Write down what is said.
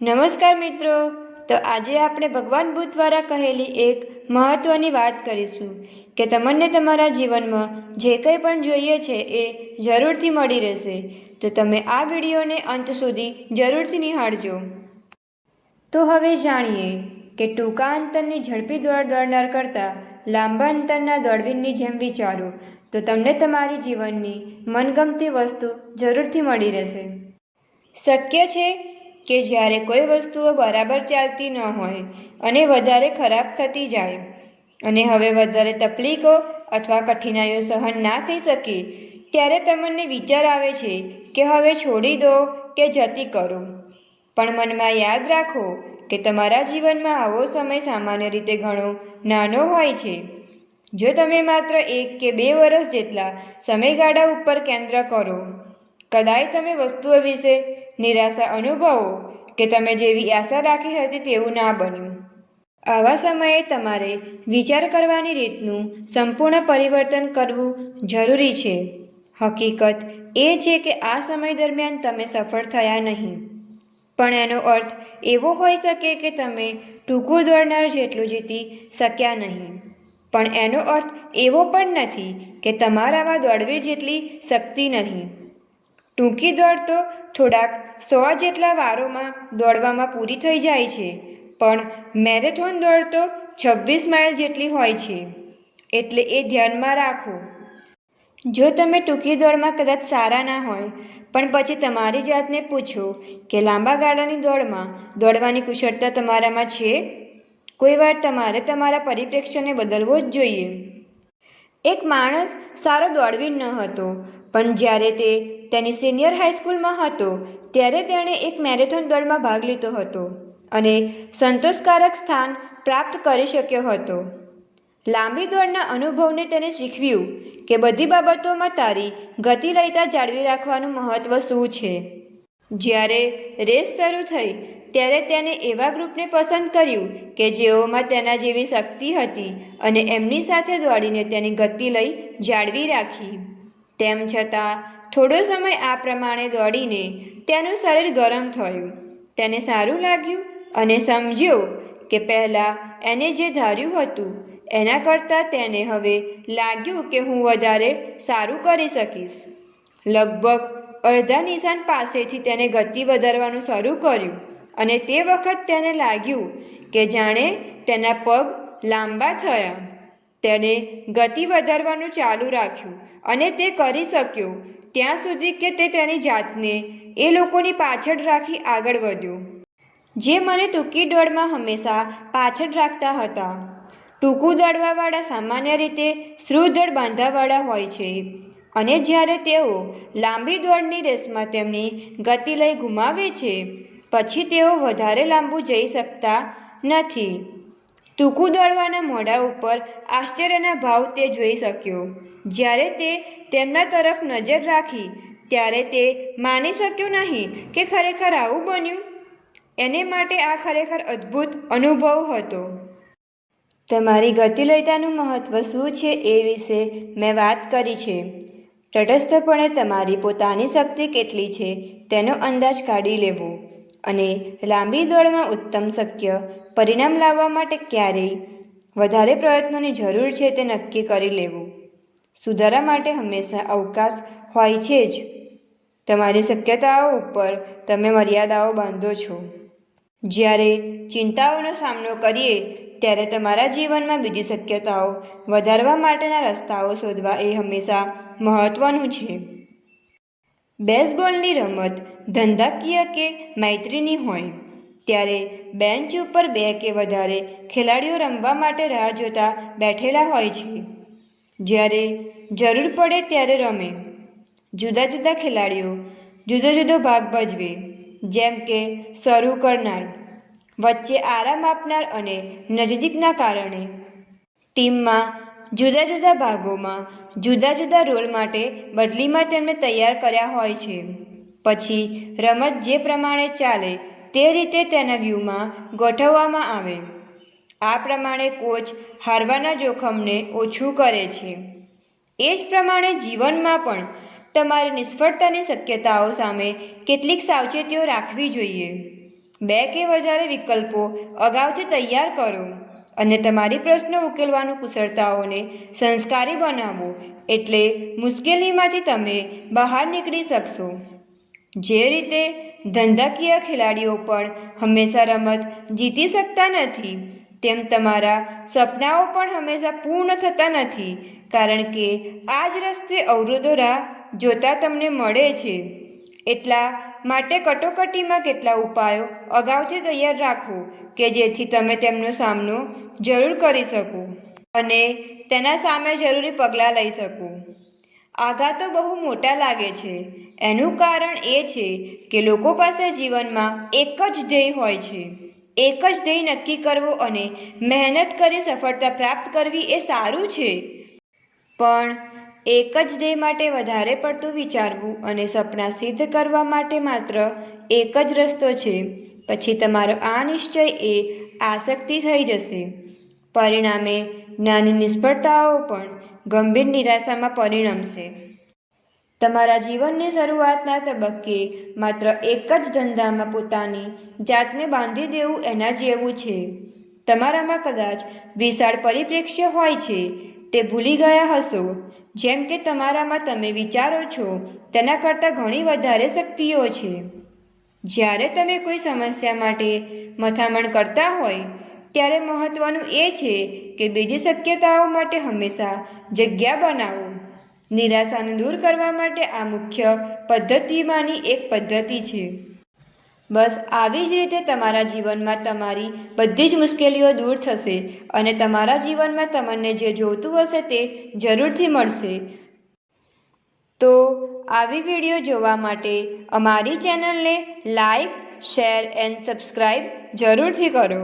નમસ્કાર મિત્રો, તો આજે આપણે ભગવાન બુદ્ધ દ્વારા કહેલી એક મહત્વની વાત કરીશું કે તમને તમારા જીવનમાં જે કંઈ પણ જોઈએ છે એ જરૂરથી મળી રહેશે. તો તમે આ વિડીયોને અંત સુધી જરૂરથી નિહાળજો. તો હવે જાણીએ કે ટૂંકા અંતરની ઝડપી દોડ દોડનાર કરતાં લાંબા અંતરના દોડવીરની જેમ વિચારો તો તમને તમારી જીવનની મનગમતી વસ્તુ જરૂરથી મળી રહેશે. શક્ય છે કે જ્યારે કોઈ વસ્તુઓ બરાબર ચાલતી ન હોય અને વધારે ખરાબ થતી જાય અને હવે વધારે તકલીફો અથવા કઠિનાઈઓ સહન ના થઈ શકે ત્યારે તમને વિચાર આવે છે કે હવે છોડી દો કે જતી કરો. પણ મનમાં યાદ રાખો કે તમારા જીવનમાં આવો સમય સામાન્ય રીતે ઘણો નાનો હોય છે. જો તમે માત્ર 1 કે 2 વર્ષ જેટલા સમયગાળા ઉપર કેન્દ્ર કરો, કદાચ તમે વસ્તુઓ વિશે નિરાશા અનુભવો કે તમે જેવી આશા રાખી હતી તેવું ના બન્યું. આવા સમયે તમારે વિચાર કરવાની રીતનું સંપૂર્ણ પરિવર્તન કરવું જરૂરી છે. હકીકત એ છે કે આ સમય દરમિયાન તમે સફળ થયા નહીં, પણ એનો અર્થ એવો હોઈ શકે કે તમે ટૂંકું દોડનાર જેટલું જીતી શક્યા નહીં, પણ એનો અર્થ એવો પણ નથી કે તમારામાં દોડવીર જેટલી શક્તિ નહીં. ટૂંકી દોડ તો થોડાક 100 જેટલા વારોમાં દોડવામાં પૂરી થઈ જાય છે, પણ મેરેથોન દોડ તો 26 માઇલ જેટલી હોય છે, એટલે એ ધ્યાનમાં રાખો. જો તમે ટૂંકી દોડમાં કદાચ સારા ના હોય, પણ પછી તમારી જાતને પૂછો કે લાંબા ગાળાની દોડમાં દોડવાની કુશળતા તમારામાં છે. કોઈ વાર તમારે તમારા પરિપ્રેક્ષ્યને બદલવો જ જોઈએ. એક માણસ સારો દોડવીર ન હતો, પણ જ્યારે તે તેની સિનિયર હાઈસ્કૂલમાં હતો ત્યારે તેણે એક મેરેથોન દોડમાં ભાગ લીધો હતો અને સંતોષકારક સ્થાન પ્રાપ્ત કરી શક્યો હતો. લાંબી દોડના અનુભવને તેને શીખવ્યું કે બધી બાબતોમાં તારી ગતિલયતા જાળવી રાખવાનું મહત્ત્વ શું છે. જ્યારે રેસ શરૂ થઈ ત્યારે તેણે એવા ગ્રુપને પસંદ કર્યું કે જેઓમાં તેના જેવી શક્તિ હતી અને એમની સાથે દોડીને તેની ગતિલય જાળવી રાખી. તેમ છતાં થોડો સમય આ પ્રમાણે દોડીને તેનું શરીર ગરમ થયું. તેને સારું લાગ્યું અને સમજ્યો કે પહેલાં એને જે ધાર્યું હતું એના કરતાં તેને હવે લાગ્યું કે હું વધારે સારું કરી શકીશ. લગભગ અડધા નિશાન પાસેથી તેને ગતિ વધારવાનું શરૂ કર્યું અને તે વખત તેને લાગ્યું કે જાણે તેના પગ લાંબા થયા. તેણે ગતિ વધારવાનું ચાલુ રાખ્યું અને તે કરી શક્યો ત્યાં સુધી કે તે તેની જાતને એ લોકોની પાછળ રાખી આગળ વધ્યો જે મને ટૂંકી દોડમાં હંમેશા પાછળ રાખતા હતા. ટૂંકું દોડવાવાળા સામાન્ય રીતે સુદૃઢ બાંધાવાળા હોય છે અને જ્યારે તેઓ લાંબી દોડની રેસમાં તેમની ગતિલય ગુમાવે છે પછી તેઓ વધારે લાંબુ જઈ શકતા નથી. ટૂંકું દોડવાના મોઢા ઉપર આશ્ચર્યના ભાવ તે જોઈ શક્યો. જ્યારે તે તેમના તરફ નજર રાખી ત્યારે તે માની શક્યો નહીં કે ખરેખર આવું બન્યું. એને માટે આ ખરેખર અદ્ભુત અનુભવ હતો. તમારી ગતિલયતાનું મહત્ત્વ શું છે એ વિશે મેં વાત કરી છે. તટસ્થપણે તમારી પોતાની શક્તિ કેટલી છે તેનો અંદાજ કાઢી લેવો અને લાંબી દોડમાં ઉત્તમ શક્ય પરિણામ લાવવા માટે ક્યારેય વધારે પ્રયત્નોની જરૂર છે તે નક્કી કરી લેવું. સુધારા માટે હંમેશા અવકાશ હોય છે જ. તમારી શક્યતાઓ ઉપર તમે મર્યાદાઓ બાંધો છો. જ્યારે ચિંતાઓનો સામનો કરીએ ત્યારે તમારા જીવનમાં બીજી શક્યતાઓ વધારવા માટેના રસ્તાઓ શોધવા એ હંમેશા મહત્વનું છે. બેઝબોલની રમત ધંધાકીય કે મૈત્રીની હોય ત્યારે બેન્ચ ઉપર 2 કે વધારે ખેલાડીઓ રમવા માટે રાહ જોતા બેઠેલા હોય છે. જ્યારે જરૂર પડે ત્યારે રમે. જુદા જુદા ખેલાડીઓ જુદો જુદો ભાગ ભજવે, જેમ કે શરૂ કરનાર, વચ્ચે આરામ આપનાર અને નજીકના કારણે. ટીમમાં જુદા જુદા ભાગોમાં જુદા જુદા રોલ માટે બદલીમાં તેમને તૈયાર કર્યા હોય છે. પછી રમત જે પ્રમાણે ચાલે તે રીતે તેના વ્યૂહમાં ગોઠવવામાં આવે. આ પ્રમાણે કોચ હારવાના જોખમને ઓછું કરે છે. એ જ પ્રમાણે જીવનમાં પણ તમારી નિષ્ફળતાની શક્યતાઓ સામે કેટલીક સાવચેતીઓ રાખવી જોઈએ. 2 કે વધારે વિકલ્પો અગાઉથી તૈયાર કરો અને તમારી પ્રશ્ન ઉકેલવાની કુશળતાઓને સંસ્કારી બનાવો, એટલે મુશ્કેલીમાંથી તમે બહાર નીકળી શકશો. જે રીતે ધંધાકીય ખેલાડીઓ પણ હંમેશા રમત જીતી શકતા નથી, તેમ તમારા સપનાઓ પણ હંમેશા પૂર્ણ થતા નથી, કારણ કે આ જ રસ્તે અવરોધો રાહ જોતા તમને મળે છે. એટલા માટે કટોકટીમાં કેટલા ઉપાયો અગાઉથી તૈયાર રાખો કે જેથી તમે તેમનો સામનો જરૂર કરી શકો અને તેના સામે જરૂરી પગલાં લઈ શકો. આઘાતો બહુ મોટા લાગે છે. એનું કારણ એ છે કે લોકો પાસે જીવનમાં એક જ ધ્યેય હોય છે. એક જ ધ્યેય નક્કી કરવો અને મહેનત કરી સફળતા પ્રાપ્ત કરવી એ સારું છે, પણ એક જ ધ્યેય માટે વધારે પડતું વિચારવું અને સપના સિદ્ધ કરવા માટે માત્ર એક જ રસ્તો છે, પછી તમારો આ નિશ્ચય એ આસક્તિ થઈ જશે. પરિણામે નાની નિષ્ફળતાઓ પણ ગંભીર નિરાશામાં પરિણમશે. તમારા જીવનની શરૂઆતના તબક્કે માત્ર એક જ ધંધામાં પોતાની જાતને બાંધી દેવું એના જેવું છે. તમારામાં કદાચ વિશાળ પરિપ્રેક્ષ્ય હોય છે, તે ભૂલી ગયા હશો. જેમ કે તમારામાં તમે વિચારો છો તેના કરતાં ઘણી વધારે શક્તિઓ છે. જ્યારે તમે કોઈ સમસ્યા માટે મથામણ કરતા હોય ત્યારે મહત્વનું એ છે કે બીજી શક્યતાઓ માટે હંમેશા જગ્યા બનાવો. નિરાશાને દૂર કરવા માટે આ મુખ્ય પદ્ધતિમાંની એક પદ્ધતિ છે. બસ આવી જ રીતે તમારા જીવનમાં તમારી બધી જ મુશ્કેલીઓ દૂર થશે અને તમારા જીવનમાં તમને જે જોઈતું હશે તે જરૂરથી મળશે. તો આવી વિડીયો જોવા માટે અમારી ચેનલને લાઈક, શેર એન્ડ સબસ્ક્રાઈબ જરૂરથી કરો.